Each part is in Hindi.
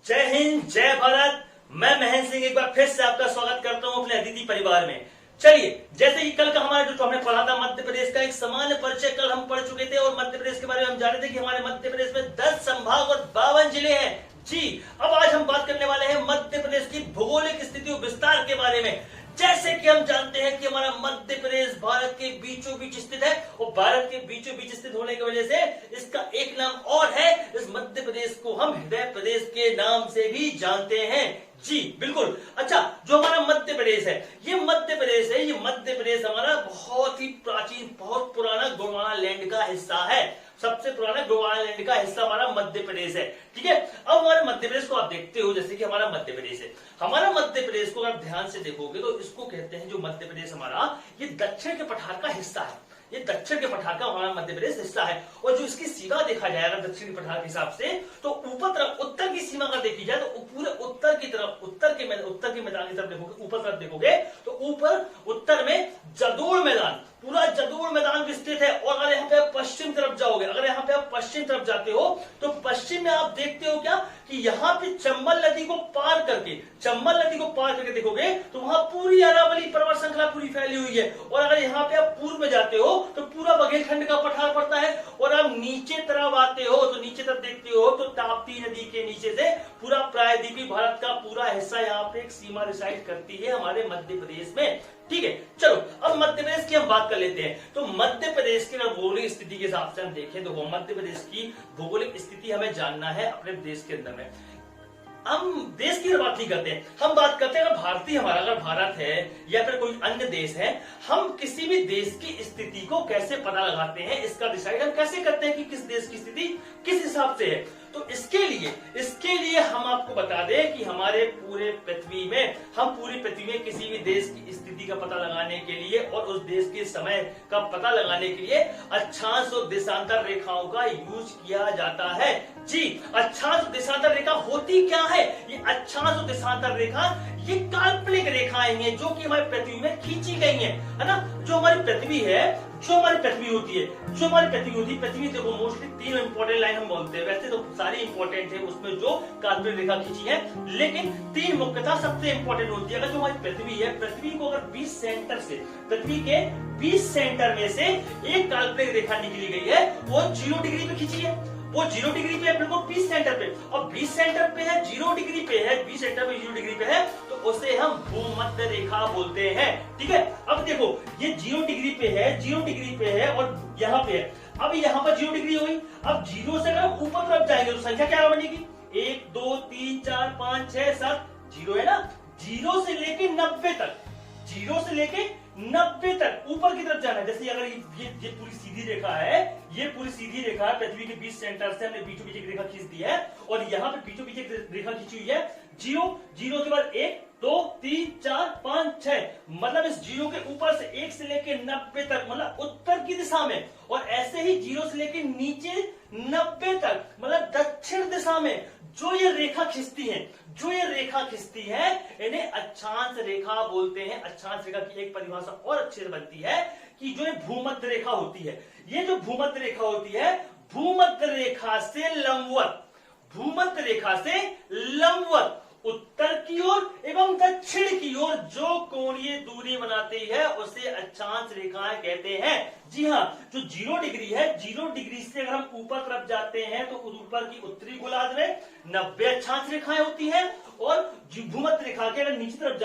जय हिंद, जय भारत। मैं महेंद्र सिंह एक बार फिर से आपका स्वागत करता हूं अपने अदिति परिवार में। चलिए, जैसे कि कल का हमारा जो हमने पढ़ा था मध्य प्रदेश का एक सामान्य परिचय कल हम पढ़ चुके थे और मध्य प्रदेश के बारे में हम जाने थे कि हमारे मध्य प्रदेश में 10 संभाग और 52 जिले हैं। जी, अब आज हम बात करने वाले हैं मध्य प्रदेश की भौगोलिक स्थिति और विस्तार के बारे में। जैसे कि हम जानते हैं कि हमारा मध्य प्रदेश भारत के बीचों बीच स्थित है और भारत के बीचों बीच स्थित होने की वजह से इसका एक नाम और है। इस मध्य प्रदेश को हम हृदय प्रदेश के नाम से भी जानते हैं। जी बिल्कुल। अच्छा, जो हमारा मध्य प्रदेश है, ये मध्य प्रदेश हमारा बहुत ही प्राचीन, बहुत पुराना गोंडवाना लैंड का हिस्सा है। सबसे पुराना गोंडवाना लैंड का हिस्सा हमारा मध्य प्रदेश है। ठीक है, अब हमारे मध्य प्रदेश को आप देखते हो, जैसे कि हमारा मध्य प्रदेश है। हमारा मध्य प्रदेश को अगर ध्यान से देखोगे तो इसको कहते हैं, जो मध्य प्रदेश हमारा, ये दक्षिण के पठार का हिस्सा है। ये दक्षिण के पठार का हमारा मध्य प्रदेश हिस्सा है। और जो इसकी सीमा देखा जाए अगर दक्षिण के पठार के हिसाब से, तो ऊपर तरफ उत्तर की सीमा अगर देखी जाए तो पूरे उत्तर की तरफ, उत्तर के मैदान की तरफ देखोगे, ऊपर तरफ देखोगे तो ऊपर उत्तर में जदोड़ मैदान, पूरा जदोड़ मैदान विस्तृत है। और अगर यहाँ पे आप पश्चिम तरफ जाओगे, अगर यहाँ पे आप पश्चिम तरफ जाते हो तो पश्चिम में आप देखते हो क्या कि यहाँ पे चंबल नदी को पार करके देखोगे तो वहां पूरी अरावली पर्वत श्रृंखला पूरी फैली हुई है। और अगर यहाँ पे आप पूर्व में जाते हो तो पूरा बघेलखंड का पठार पड़ता है। और आप नीचे तरफ आते हो तो नीचे तरफ देखते हो तो ताप्ती नदी के नीचे से पूरा प्रायद्वीपीय भारत का पूरा हिस्सा यहाँ पे एक सीमा रिसाइड करती है हमारे मध्य प्रदेश में। ठीक है, चलो अब मध्य प्रदेश की हम बात कर लेते हैं। तो मध्य प्रदेश की भौगोलिक स्थिति के हिसाब से हम देखें तो मध्य प्रदेश की भौगोलिक स्थिति हमें जानना है अपने देश के अंदर में। हम देश की बात नहीं करते हैं, हम बात करते हैं अगर भारतीय, हमारा अगर भारत है या फिर कोई अन्य देश है, हम किसी भी देश की स्थिति को कैसे पता लगाते हैं, इसका डिसाइड हम कैसे करते हैं कि किस देश की स्थिति किस हिसाब से है। तो इसके लिए हम आपको बता दें कि हमारे पूरे पृथ्वी में किसी भी देश की स्थिति का पता लगाने के लिए और उस देश के समय का पता लगाने के लिए अक्षांश और देशांतर रेखाओं का यूज किया जाता है। जी, अक्षांश और देशांतर रेखा होती क्या है? ये अक्षांश और देशांतर रेखा ये काल्पनिक रेखाएं हैं जो कि हमारी पृथ्वी में खींची गई हैं, है ना। जो हमारी पृथ्वी होती है, पृथ्वी देखो मोस्टली 3 इंपॉर्टेंट लाइन हम बोलते हैं, वैसे तो सारी इंपॉर्टेंट है उसमें जो काल्पनिक रेखा खींची है, लेकिन 3 मुख्यतः सबसे इंपॉर्टेंट होती है। अगर जो हमारी पृथ्वी है, पृथ्वी को अगर 20 सेंटर से, पृथ्वी के 20 सेंटर में से एक काल्पनिक रेखा निकली गई है, वो 0 डिग्री पे खींची है, वो 0 डिग्री पे है, बिल्कुल 20 सेंटर पे। और 20 सेंटर पे है, 0 डिग्री पे है, 20 सेंटर पे 0 डिग्री पे है, तो उसे हम भूमध्य रेखा बोलते हैं। ठीक है, अब देखो ये 0 डिग्री पे है और यहाँ पे है। अब यहाँ पर 0 डिग्री हो गई। अब 0 से अगर हम ऊपर तरफ जाएंगे तो संख्या क्या बनेगी? 1 2 3 4 5 6 7, 0 है ना। 0 से लेके 90 तक, 0 से लेके 90 तक ऊपर की तरफ जाना है। जैसे अगर ये पूरी सीधी रेखा है, ये पूरी सीधी रेखा है, पृथ्वी के 20 सेंटर से हमने बीचों बीच एक रेखा खींच दी है और यहाँ पे बीचों बीच एक रेखा खींची हुई है। 0 के बाद 1 2 3 4 5 6, मतलब इस 0 के ऊपर से 1 से लेके 90 तक, मतलब उत्तर की दिशा में। और ऐसे ही 0 से लेके नीचे 90 तक, मतलब दक्षिण दिशा में जो ये रेखा खिंचती है, इन्हें अक्षांश रेखा बोलते हैं। अक्षांश रेखा की एक परिभाषा और अच्छे से बनती है कि जो ये भूमध्य रेखा होती है, ये जो भूमध्य रेखा होती है, भूमध्य रेखा से लंबवत उत्तर की ओर एवं दक्षिण की ओर जो कोणीय दूरी बनाती है उसे अक्षांश रेखाएं कहते हैं। जी हाँ, जो 0 डिग्री है, 0 डिग्री से अगर हम ऊपर तरफ जाते हैं तो ऊपर की उत्तरी गोलार्ध में 90 अक्षांश रेखाएं होती हैं। और भूमध्य रेखा के अगर नीचे तरफ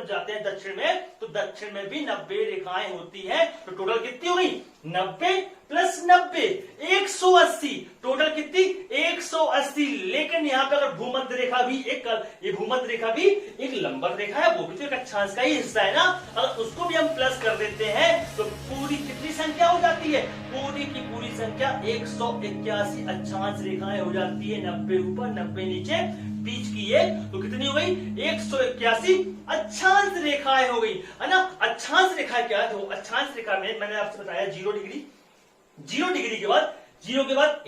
जाते हैं दक्षिण में, तो दक्षिण में भी 90 रेखाएं होती हैं। तो टोटल कितनी हो गई? 90 प्लस 90 180, टोटल कितनी? 180। लेकिन यहाँ पे अगर भूमध्य रेखा भी एक लंबवत रेखा है, वो भी तो एक अक्षांश का ही हिस्सा है ना। अगर उसको भी हम प्लस कर देते हैं तो पूरी कितनी संख्या हो जाती है? पूरी की पूरी संख्या 181 अक्षांश रेखाएं हो जाती है। 90 ऊपर 90 नीचे बीच की है, तो कितनी हो गई? 181 अक्षांश रेखाएं हो गई, है ना। अक्षांश रेखा क्या है? तो अक्षांश रेखा में मैंने आपसे बताया 0 डिग्री, 0 डिग्री के बाद 0 के बाद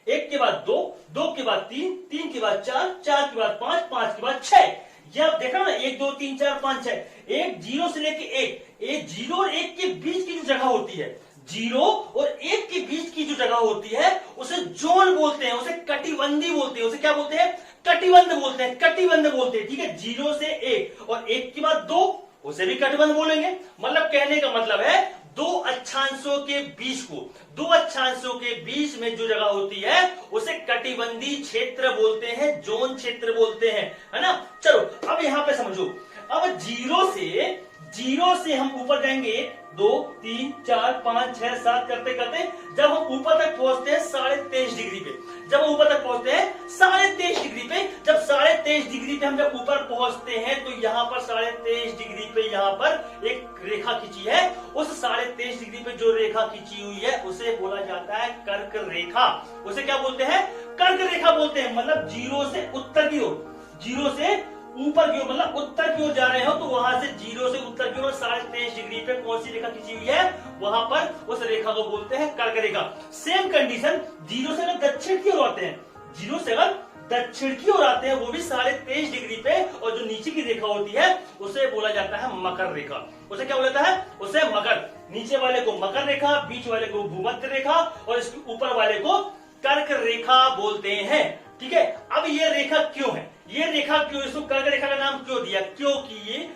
1 के बाद 2 के बाद 3 के बाद 4 के बाद 5 के बाद 6। ये आप देखा ना, 1 2 3 4 5 6, 1 0 से लेके 1, 0 और 1 के बीच की जो जगह होती है, जीरो और एक के बीच की जो जगह होती है उसे जोन बोलते हैं, उसे कटिबंधी बोलते हैं, उसे क्या बोलते हैं? कटिबंध बोलते हैं, कटिबंध बोलते हैं। ठीक है, जीरो से एक और एक के बाद दो, उसे भी कटिबंध बोलेंगे। मतलब कहने का मतलब है दो अक्षांशों के बीच को, दो अक्षांशों के बीच में जो जगह होती है उसे कटिबंधी क्षेत्र बोलते हैं, जोन क्षेत्र बोलते हैं, है ना। चलो अब यहां पे समझो, अब जीरो से हम ऊपर जाएंगे 2 3 4 5 6 7 करते करते जब हम ऊपर तक पहुंचते हैं 23.5 डिग्री पे, जब हम ऊपर तक पहुंचते हैं 23.5 डिग्री पे, जब 23.5 डिग्री पे हम जब ऊपर पहुंचते हैं तो यहां पर 23.5 डिग्री पे यहां पर एक रेखा खींची है। उस 23.5 डिग्री पे जो रेखा खींची हुई है उसे बोला जाता है कर्क रेखा। उसे क्या बोलते हैं? कर्क रेखा बोलते हैं। मतलब जीरो से उत्तर की ओर, जीरो से ऊपर की ओर, मतलब उत्तर की ओर जा रहे हो तो वहां से जीरो से उत्तर की ओर 23.5 डिग्री पे कौन सी रेखा खींची हुई है, वहां पर उस रेखा को बोलते हैं कर्क रेखा। सेम कंडीशन जीरो से अगर दक्षिण की ओर आते हैं, जीरो से अगर दक्षिण की ओर आते हैं वो भी 23.5 डिग्री पे, और जो नीचे की रेखा होती है उसे बोला जाता है मकर रेखा। उसे क्या बोला जाता है? उसे मकर, नीचे वाले को मकर रेखा, बीच वाले को भूमध्य रेखा और इसके ऊपर वाले को कर्क रेखा बोलते हैं। ठीक है, अब ये रेखा क्यों है, ये रेखा क्यों, इसको कर्क रेखा का नाम क्यों दिया? क्योंकि ये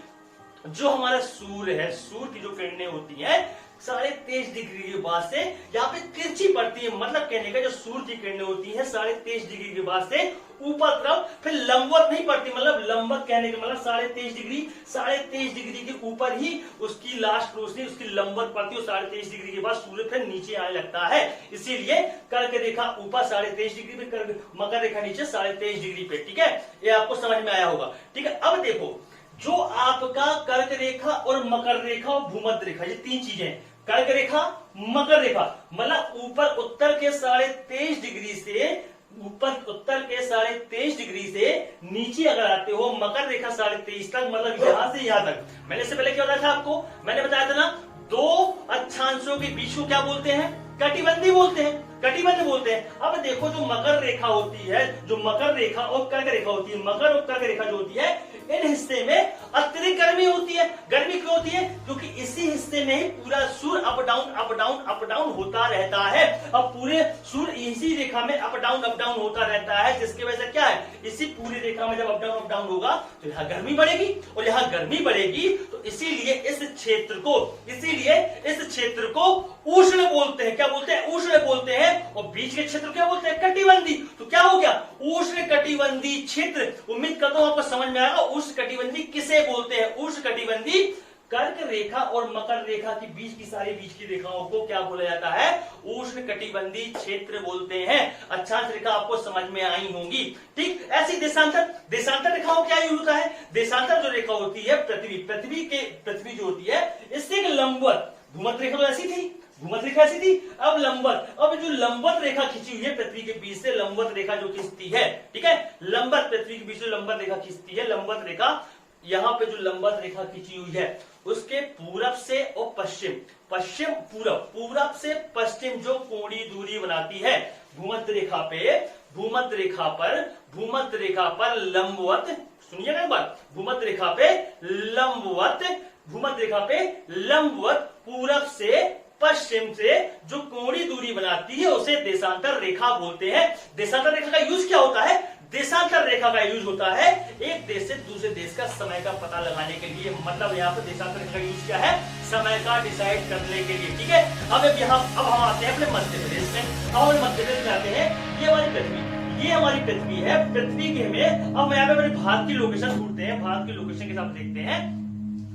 जो हमारा सूर्य है, सूर्य की जो किरणें होती हैं 23.5 डिग्री के बाद से यहाँ पे तिरछी पड़ती है। मतलब कहने का जो सूर्य की किरणें होती है 23.5 डिग्री के बाद से ऊपर तरफ फिर लंबवत नहीं पड़ती। मतलब लंबवत कहने का मतलब 23.5 डिग्री के ऊपर ही उसकी लास्ट रोशनी उसकी लंबवत पड़ती है। 23.5 डिग्री के बाद सूर्य फिर नीचे आने लगता है, इसीलिए कर्क रेखा ऊपर 23.5 डिग्री पे, मकर रेखा नीचे 23.5 डिग्री पे। ठीक है, ये आपको समझ में आया होगा। ठीक है, अब देखो जो आपका कर्क रेखा और मकर रेखा और भूमध्य रेखा, ये तीन चीजें, कर्क रेखा मकर रेखा, मतलब ऊपर उत्तर के 23.5 डिग्री से, ऊपर उत्तर के 23.5 डिग्री से नीचे अगर आते हो मकर रेखा 23.5 तक, मतलब यहां से यहां तक। मैंने इससे पहले क्या बताया था आपको? मैंने बताया था ना, दो अक्षांशों के बीच को क्या बोलते हैं? कटिबंधी बोलते हैं, कटिबंध बोलते हैं। अब देखो जो मकर रेखा होती है, जो मकर रेखा और कर्क रेखा होती है, मकर और कर्क रेखा जो होती है इन हिस्से में अत्यधिक गर्मी होती है। गर्मी क्यों होती है? क्योंकि इसी हिस्से में ही पूरा सूर्य up down up down up down होता रहता है। अब पूरे सूर्य इसी रेखा में अप डाउन होता रहता है, जिसकी वजह से क्या है, इसी पूरी रेखा में जब अप डाउन होगा तो यहाँ गर्मी बढ़ेगी, और यहाँ गर्मी बढ़ेगी तो इसीलिए इस क्षेत्र को उष्ण बोलते हैं। क्या बोलते हैं? उष्ण बोलते हैं। और बीच के क्षेत्र क्या बोलते हैं? कटिबंधी। तो क्या हो गया? उष्ण कटिबंधी क्षेत्र। उम्मीद करता हूं आपको समझ में आएगा उष्ण कटिबंधी किसे बोलते हैं। उष्ण कटिबंधी कर्क रेखा और मकर रेखा की बीच की सारी बीच की रेखाओं को क्या बोला जाता है? उष्ण कटिबंधी क्षेत्र बोलते हैं। अक्षांश रेखा आपको समझ में आई होंगी। ठीक, ऐसी देशांतर रेखाओं क्या यूज होता है? देशांतर जो रेखा होती है पृथ्वी जो होती है इससे एक लंबवत, भूमध्य रेखा तो ऐसी थी, भूमध्य रेखा ऐसी थी, अब लंबवत, अब जो लंबवत रेखा खींची हुई है पृथ्वी के बीच से, लंबवत रेखा जो खींचती है, ठीक है, लंबवत पृथ्वी के बीच से लंबवत रेखा खींचती है। लंबवत रेखा यहाँ पे जो लंबवत रेखा खींची हुई है उसके पूरब से और पश्चिम पूरब से पश्चिम जो कोणीय दूरी बनाती है भूमध्य रेखा पर लंबवत, सुनिएगा एक बार, भूमध्य रेखा पे लंबवत पूरब से पश्चिम से जो कोणीय दूरी बनाती है उसे देशांतर रेखा बोलते हैं। देशांतर रेखा का यूज क्या होता है? देशांतर रेखा का यूज होता है एक देश से दूसरे देश का समय का पता लगाने के लिए। मतलब यहाँ पर देशांतर रेखा का यूज क्या है? समय का डिसाइड करने के लिए। ठीक है, अब हम आते हैं अपने मध्य प्रदेश में। अब मध्य प्रदेश में आते हैं, ये हमारी पृथ्वी है। पृथ्वी के में अब यहाँ पे अपने भारत की लोकेशन ढूंढते हैं, भारत की लोकेशन के साथ देखते हैं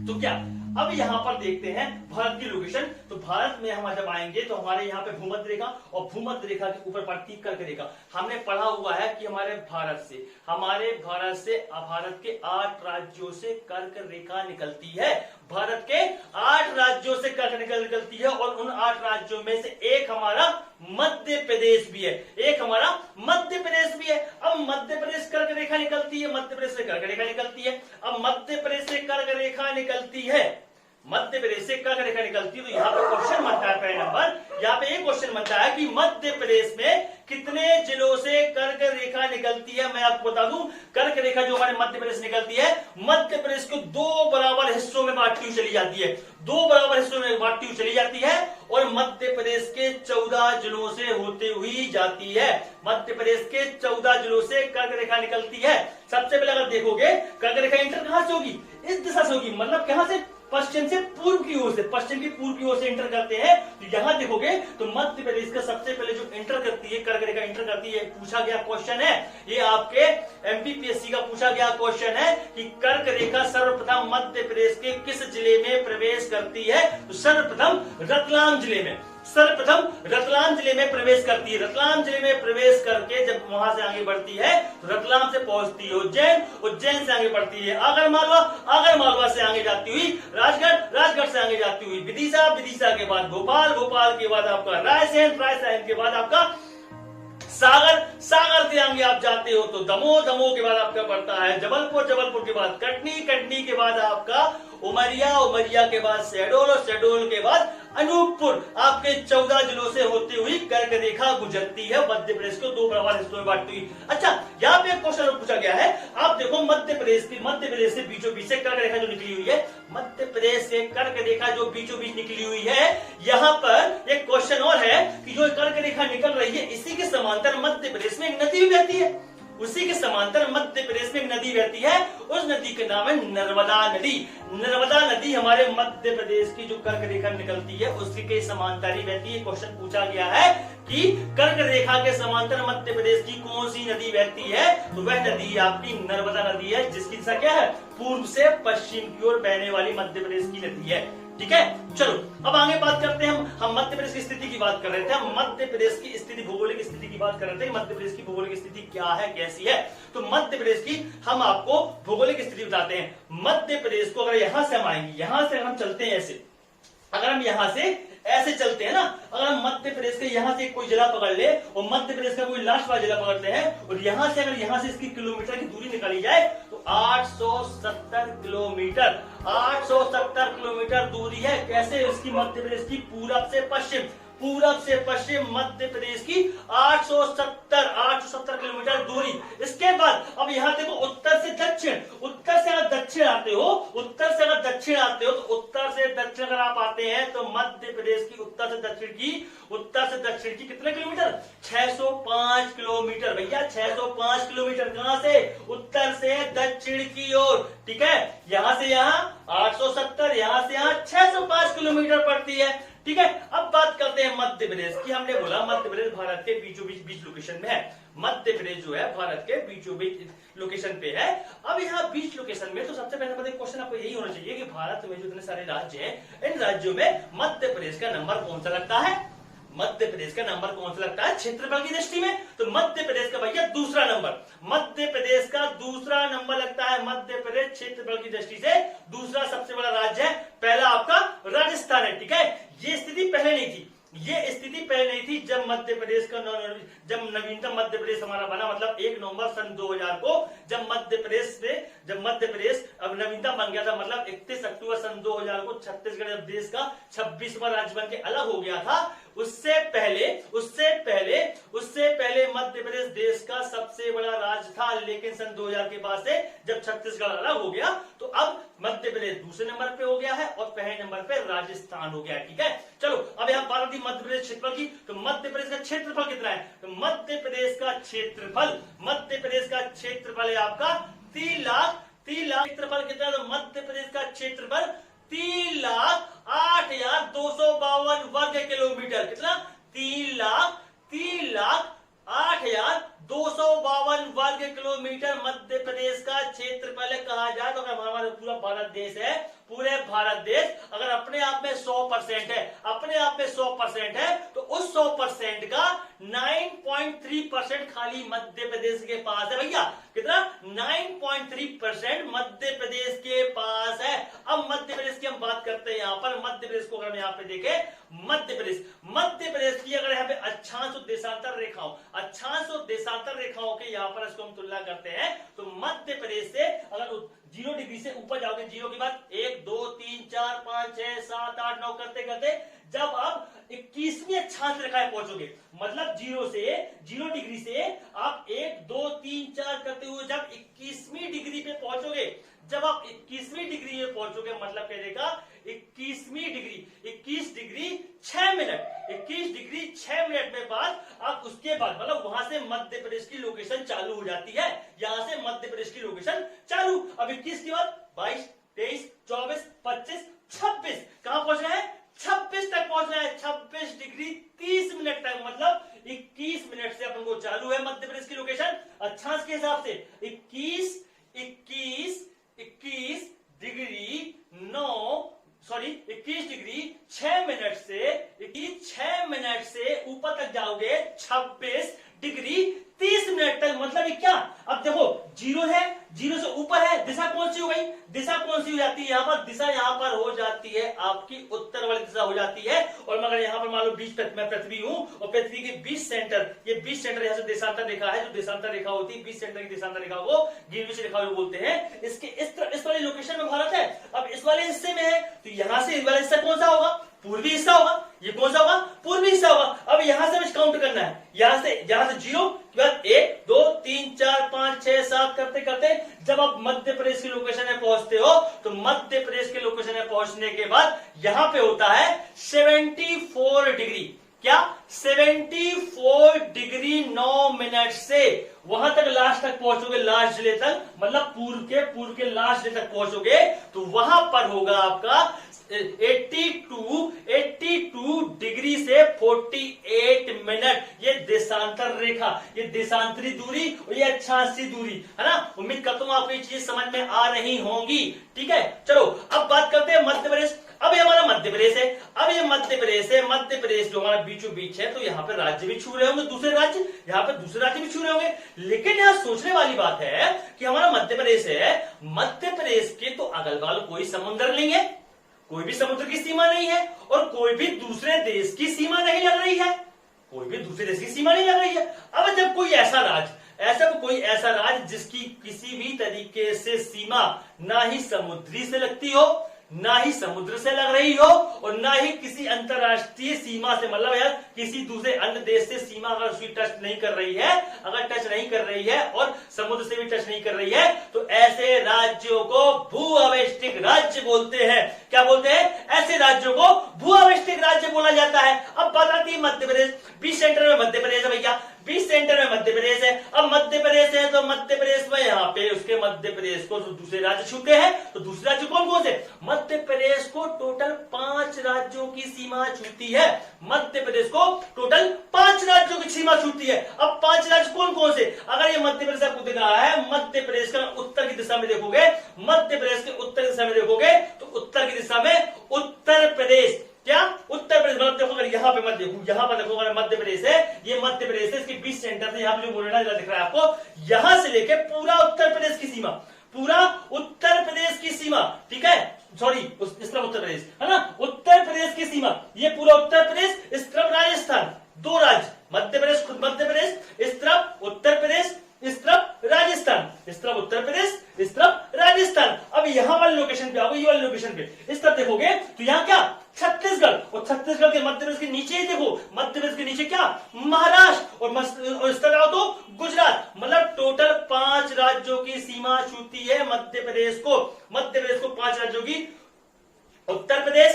तो क्या, अब यहाँ पर देखते हैं भारत की लोकेशन। तो भारत में हम जब आएंगे तो हमारे यहाँ पे भूमध्य रेखा और भूमध्य रेखा के ऊपर पड़ती कर्क रेखा। हमने पढ़ा हुआ है कि हमारे भारत से भारत के 8 राज्यों से कर्क रेखा निकलती है। भारत के 8 राज्यों से कर्क निकलती है और उन 8 राज्यों में से एक हमारा मध्य प्रदेश भी है, अब मध्य प्रदेश कर्क रेखा निकलती है, मध्य प्रदेश से कर्क रेखा निकलती है। अब मध्य प्रदेश से कर्क रेखा निकलती है, तो यहाँ पे क्वेश्चन बनता है, पहले नंबर यहाँ पे एक क्वेश्चन बनता है कि मध्य प्रदेश में कितने जिलों से कर्क रेखा निकलती है मैं आपको बता दूं। कर्क रेखा जो हमारे मध्य प्रदेश निकलती है, मध्य प्रदेश को 2 बराबर हिस्सों में बांटती हुई चली जाती है, 2 बराबर हिस्सों में बांटती हुई चली जाती है और मध्य प्रदेश के 14 जिलों से होते हुई जाती है। मध्य प्रदेश के 14 जिलों से कर्क रेखा निकलती है। सबसे पहले अगर देखोगे कर्क रेखा इंटर कहां से होगी, इस दिशा से होगी, मतलब कहां से, पश्चिम से पूर्व की ओर से, पश्चिम की पूर्व की ओर से इंटर करते हैं। तो यहां देखोगे तो मध्य प्रदेश का सबसे पहले जो इंटर करती है, कर्क रेखा इंटर करती है, पूछा गया क्वेश्चन है, ये आपके एमपीपीएससी का पूछा गया क्वेश्चन है कि कर्क रेखा सर्वप्रथम मध्य प्रदेश के किस जिले में प्रवेश करती है। तो सर्वप्रथम रतलाम जिले में, सर्वप्रथम रतलाम जिले में प्रवेश करती है। रतलाम जिले में प्रवेश करके जब वहां से आगे बढ़ती है तो रतलाम से पहुंचती है उज्जैन, उज्जैन से आगे बढ़ती है आगरमालवा, आगरमालवा से आगे जाती हुई राजगढ़, राजगढ़ से आगे जाती हुई विदिशा, विदिशा के बाद भोपाल, भोपाल के बाद आपका रायसेन, रायसेन के बाद आपका सागर, सागर से आगे आप जाते हो तो दमोह, दमोह के बाद आपका पड़ता है जबलपुर, जबलपुर के बाद कटनी, कटनी के बाद आपका उमरिया, उमरिया के बाद शहडोल और शहडोल के बाद अनूपपुर। आपके 14 जिलों से होती हुई कर्क रेखा गुजरती है मध्य प्रदेश को 2 बराबर हिस्सों में बांटती हुई। अच्छा, यहाँ पे एक क्वेश्चन पूछा गया है, आप देखो मध्य प्रदेश से बीचों बीच से कर्क रेखा जो निकली हुई है, मध्य प्रदेश से कर्क रेखा जो बीचों बीच निकली हुई है, यहाँ पर एक क्वेश्चन और है कि जो कर्क रेखा निकल रही है इसी के समांतर मध्य प्रदेश में एक नदी भी बहती है, उसी के समांतर मध्य प्रदेश में एक नदी बहती है, उस नदी का नाम है नर्मदा नदी। नर्मदा नदी हमारे मध्य प्रदेश की जो कर्क रेखा निकलती है उसी के समांतर ही बहती है। क्वेश्चन पूछा गया है कि कर्क रेखा के समांतर मध्य प्रदेश की कौन सी नदी बहती है, तो वह नदी आपकी नर्मदा नदी है, जिसकी दिशा क्या है, पूर्व से पश्चिम की ओर बहने वाली मध्य प्रदेश की नदी है। ठीक है, चलो अब आगे बात करते हैं। हम मध्य प्रदेश की स्थिति की बात कर रहे थे, हम मध्य प्रदेश की स्थिति, भौगोलिक स्थिति की बात कर रहे थे। मध्य प्रदेश की भौगोलिक स्थिति क्या है, कैसी है, तो मध्य प्रदेश की हम आपको भौगोलिक स्थिति बताते हैं। मध्य प्रदेश को अगर यहां से हम आएंगे, यहां से हम चलते हैं ऐसे, अगर हम यहां से ऐसे चलते हैं ना, अगर हम मध्य प्रदेश के यहां से कोई जिला पकड़ ले और मध्य प्रदेश का कोई लास्ट वाला जिला पकड़ते हैं और यहां से अगर यहां से इसकी किलोमीटर की दूरी निकाली जाए तो 870 किलोमीटर, 870 किलोमीटर दूरी है। कैसे, इसकी मध्य प्रदेश की पूरब से पश्चिम, पूरब से पश्चिम मध्य प्रदेश की 870 किलोमीटर दूरी। इसके बाद अब यहाँ देखो उत्तर से दक्षिण, उत्तर से अगर दक्षिण आते हो, उत्तर से अगर दक्षिण आते हो तो उत्तर से दक्षिण अगर आप आते हैं तो मध्य प्रदेश की उत्तर से दक्षिण की कितने किलोमीटर, 605 किलोमीटर। भैया 605 किलोमीटर, कहां से, उत्तर से दक्षिण की ओर। ठीक है, यहां से यहां 870, यहां से यहां 605 किलोमीटर पड़ती है। ठीक है, अब बात करते हैं मध्य प्रदेश की। हमने बोला मध्य प्रदेश भारत के बीचों बीच लोकेशन में है, मध्य प्रदेश जो है भारत के बीचों बीच लोकेशन पे है। अब यहाँ बीच लोकेशन में तो सबसे पहले क्वेश्चन आपको यही होना चाहिए कि भारत में जो इतने सारे राज्य हैं, इन राज्यों में मध्य प्रदेश का नंबर कौन सा लगता है, मध्य प्रदेश का नंबर कौन सा लगता है क्षेत्रफल की दृष्टि में, तो मध्य प्रदेश का भैया दूसरा नंबर, मध्य प्रदेश का दूसरा नंबर लगता है। मध्य प्रदेश क्षेत्रफल की दृष्टि से दूसरा सबसे बड़ा राज्य है, पहला आपका राजस्थान है। ठीक है, ये स्थिति पहले नहीं थी, ये स्थिति पहले नहीं थी जब मध्य प्रदेश का जब नवीनतम मध्य प्रदेश हमारा बना, मतलब 1 नवंबर सन 2000 को जब मध्य प्रदेश अब नवीनतम बन गया था, मतलब 31 अक्टूबर सन 2000 को छत्तीसगढ़ जब देश का 26वां राज्य बन के अलग हो गया था, उससे पहले मध्य प्रदेश देश का सबसे बड़ा राज्य था। लेकिन सन 2000 के बाद से जब छत्तीसगढ़ अलग हो गया तो अब मध्य प्रदेश दूसरे नंबर पे हो गया है और पहले नंबर पे राजस्थान हो गया है। ठीक है, चलो अब यहाँ बात थी मध्य प्रदेश क्षेत्रफल की, तो मध्य प्रदेश का क्षेत्रफल कितना है, तो मध्य प्रदेश का क्षेत्रफल है आपका 3 लाख क्षेत्रफल कितना है, तो मध्य प्रदेश का क्षेत्रफल 3,08,252 वर्ग किलोमीटर। कितना, 3,08,252 वर्ग किलोमीटर मध्य प्रदेश का क्षेत्रफल कहा जाए। तो अगर हमारा पूरा भारत देश है, पूरे भारत देश अगर अपने आप में 100% है, तो उस 100% का 9.3% खाली मध्य प्रदेश के पास है। भैया कितना, 9.3% मध्य प्रदेश के पास है। अब मध्य प्रदेश की हम बात करते हैं, यहाँ पर मध्य प्रदेश को अगर हम यहाँ पे देखें, मध्य प्रदेश। मध्य प्रदेश की अगर यहाँ पे अक्षांश और देशांतर रेखाओं, अक्षांश और देशांतर रेखाओं के यहाँ पर इसको हम तुलना करते हैं, तो मध्य प्रदेश से अगर 0 डिग्री से ऊपर जाओगे, 0 के बाद 1 2 3 4 5 6 7 8 9 करते करते जब आप 21वीं अक्षांश रेखा पहुंचोगे, मतलब 0 डिग्री से आप 1 2 3 4 करते हुए जब 21वीं डिग्री पे पहुंचोगे, जब आप 21वीं डिग्री में पहुंचोगे, मतलब कह देगा 21वीं degree, 21 degree 6 minute, 21 degree 6 minute में बाद आप उसके बाद मतलब वहां से मध्य प्रदेश की लोकेशन चालू हो जाती है, यहां से मध्य प्रदेश की लोकेशन चालू। अब 21 के बाद 22 23 24 25 26 कहां पहुंच रहे हैं? 26 तक पहुंच रहे हैं, 26 डिग्री 30 मिनट तक, मतलब 21 मिनट से अपन को चालू है मध्य प्रदेश की लोकेशन। अक्षांश के हिसाब से 21 डिग्री 6 मिनट से 6 मिनट से ऊपर तक जाओगे 26 डिग्री 30 मिनट तक, मतलब ये क्या? अब देखो 0 है, 0 से ऊपर है, दिशा कौन सी हो गई? दिशा कौन सी हो जाती है यहाँ पर? दिशा यहाँ पर हो जाती है आपकी उत्तर वाली दिशा हो जाती है। और मगर यहाँ पर मान लो बीच मैं पृथ्वी हूं और पृथ्वी के बीच सेंटर, ये बीच सेंटर यहाँ से देशांतर रेखा है, जो देशांतर रेखा होती है, बीच सेंटर की देशांतर रेखा को ग्रीनविच रेखा बोलते हैं। इसके इस वाली लोकेशन में भारत है। अब इस वाले हिस्से में है, तो यहाँ से इस वाला हिस्सा कौन सा होगा? पूर्वी हिस्सा होगा। ये कौन सा होगा? पूर्वी हिस्सा होगा। अब यहां से हमें काउंट करना है, यहां से 0 के बाद 1 2 3 4 5 6 7 करते करते जब आप मध्य प्रदेश की लोकेशन में पहुंचते हो, तो मध्य प्रदेश के लोकेशन में पहुंचने के बाद यहां पे होता है 74 डिग्री। क्या? 74 डिग्री 9 मिनट से वहां तक लास्ट तक पहुंचोगे, लास्ट जिले तक, मतलब पूर्व के लास्ट जिले तक पहुंचोगे, तो वहां पर होगा आपका 82 डिग्री से 48 मिनट। ये देशांतर रेखा, ये देशांतरी दूरी और ये अक्षांशीय दूरी है ना। उम्मीद करता हूं आपको ये चीजें समझ में आ रही होंगी। ठीक है, चलो अब बात करते हैं मध्य प्रदेश। अब ये हमारा मध्य प्रदेश है, अब ये मध्य प्रदेश है, मध्य प्रदेश जो हमारा बीचों बीच है, तो यहाँ पे राज्य भी छू रहे होंगे दूसरे राज्य, यहाँ पे दूसरे राज्य भी छू रहे होंगे। लेकिन यहाँ सोचने वाली बात है कि हमारा मध्य प्रदेश है, मध्य प्रदेश के तो अगल बगल कोई समुद्र नहीं है, कोई भी समुद्र की सीमा नहीं है, और कोई भी दूसरे देश की सीमा नहीं लग रही है, कोई भी दूसरे देश की सीमा नहीं लग रही है। अब जब कोई ऐसा राज्य जिसकी किसी भी तरीके से सीमा ना ही समुद्री से लगती हो, ना ही समुद्र से लग रही हो, और ना ही किसी अंतरराष्ट्रीय सीमा से, मतलब यार किसी दूसरे अन्य देश से सीमा अगर उसकी टच नहीं कर रही है, अगर टच नहीं कर रही है और समुद्र से भी टच नहीं कर रही है, तो ऐसे राज्यों को भू अवेष्टिक राज्य बोलते हैं। क्या बोलते हैं? ऐसे राज्यों को भू अवेष्टिक राज्य बोला जाता है। अब बात आती है मध्य प्रदेश। बीच सेंटर में मध्य प्रदेश है भैया, बीच सेंटर में मध्य प्रदेश है। अब मध्य प्रदेश है तो मध्य प्रदेश में यहाँ पे उसके मध्य प्रदेश को तो दूसरे राज्य छूते हैं, तो दूसरे राज्य कौन कौन से? मध्य प्रदेश को टोटल 5 राज्यों की सीमा छूती है। मध्य प्रदेश को टोटल 5 राज्यों की सीमा छूती है। अब 5 राज्य कौन कौन से? अगर ये मध्य प्रदेश आपको दिख रहा है, मध्य प्रदेश का उत्तर की दिशा में देखोगे, मध्य प्रदेश के उत्तर की दिशा में देखोगे, तो उत्तर की दिशा में उत्तर प्रदेश, क्या? उत्तर प्रदेश, मतलब देखो अगर यहाँ पे मत देखो, यहाँ पर देखो अगर मध्य प्रदेश है, ये मध्य प्रदेश है, इसके बीच सेंटर से यहाँ पे जो मोरेना जिला दिख रहा है आपको, यहां से लेके पूरा उत्तर प्रदेश की सीमा, पूरा उत्तर प्रदेश की सीमा, ठीक है, सॉरी इस तरफ उत्तर प्रदेश है ना, उत्तर प्रदेश की सीमा, ये पूरा उत्तर प्रदेश, इस तरफ राजस्थान, 2 राज्य, मध्य प्रदेश खुद मध्य प्रदेश, इस तरफ उत्तर प्रदेश, इस तरफ राजस्थान, इस तरफ उत्तर प्रदेश, इस तरफ राजस्थान। अब यहां वाली लोकेशन पे आओगे, ये वाली लोकेशन पे इस तरफ देखोगे तो यहाँ क्या? छत्तीसगढ़, और छत्तीसगढ़ के मध्य प्रदेश के नीचे ही देखो, मध्य प्रदेश के नीचे क्या? महाराष्ट्र, और इस तरह आओ तो गुजरात। मतलब टोटल 5 राज्यों की सीमा छूती है मध्य प्रदेश को। मध्य प्रदेश को 5 राज्यों की, उत्तर प्रदेश,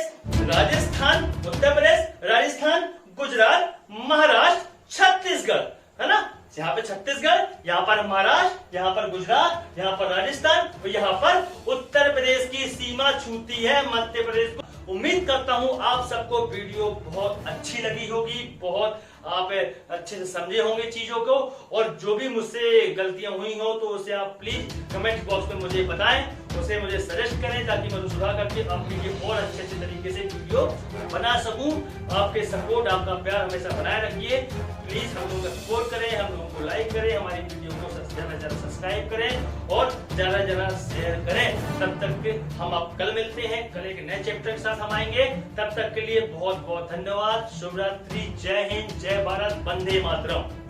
राजस्थान, उत्तर प्रदेश, राजस्थान, गुजरात, महाराष्ट्र, छत्तीसगढ़, है ना। यहाँ पे छत्तीसगढ़, यहाँ पर महाराष्ट्र, यहाँ पर गुजरात, यहाँ पर राजस्थान, और यहाँ पर उत्तर प्रदेश की सीमा छूती है मध्य प्रदेश को। उम्मीद करता हूं आप सबको वीडियो बहुत अच्छी लगी होगी, बहुत आप अच्छे से समझे होंगे चीजों को, और जो भी मुझसे गलतियां हुई हो तो उसे आप प्लीज कमेंट बॉक्स में मुझे बताएं। उसे मुझे सजेस्ट करें ताकि मैं सुधार करके आपके लिए और अच्छे तरीके से वीडियो बना सकूं। आपके सपोर्ट, आपका प्यार हमेशा बनाए रखिए। प्लीज हम लोगों का सपोर्ट करें, हम लोगों को लाइक करें, हमारी वीडियो को ज्यादा से ज्यादा सब्सक्राइब करें और ज्यादा से ज्यादा शेयर करें। तब तक के हम आप कल मिलते हैं, कल एक नए चैप्टर के साथ हम आएंगे। तब तक के लिए बहुत बहुत धन्यवाद। शुभ रात्रि, जय हिंद, जय भारत, वंदे मातरम।